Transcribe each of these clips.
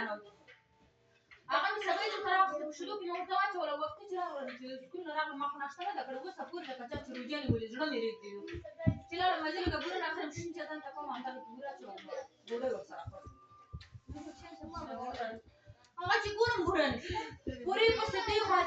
نو أغاني سبعين ترى شلوك موضوعات ولا وقت ترى كل نرى ما خنا اشتغل ده كده سبور ده كذا تروجاني ولا جرا ميريديو تلا لما جينا قبورنا آخر مش نجاتن تكون عن طريق بورا شو بورا بصراحة أغاني كورم بوراني بوري بس تي خذ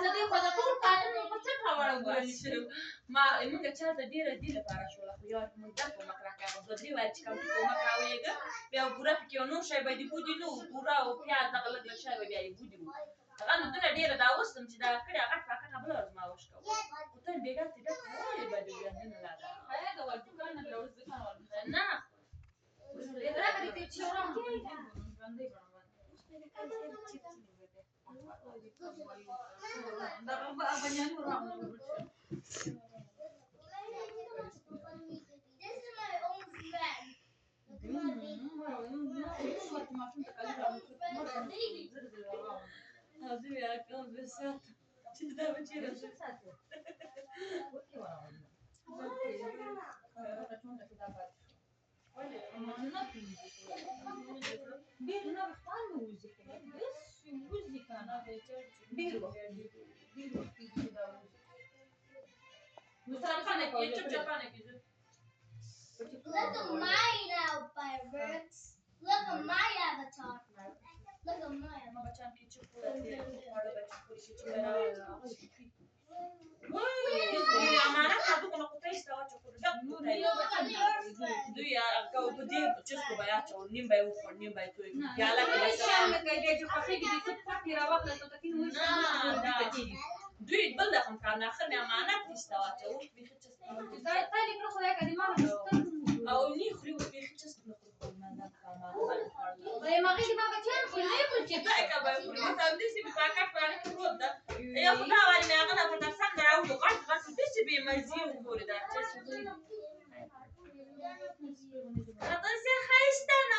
طول كاتن بس تروى بوراني شنو ما إنك تشارد ديره بارش ولا خيار مدة وما كراكا بدري وادي كم كوما كراويجا بيا بورا بكيونو شاي بدي بودينو بورا وبيا دغلق شاي بدي بودينو أنا دنا ديره داوست مجدا كده أقطع كنا بلوز ما وش كوا وتن بيجات تبي كوي بدي يعني لا هذا هو الدكان اللي لوز بكان ولا نا راح تيجي تشوفهم بندي Look at mine now, fireworks. Look at my avatar. Look at my avatar. خايستنا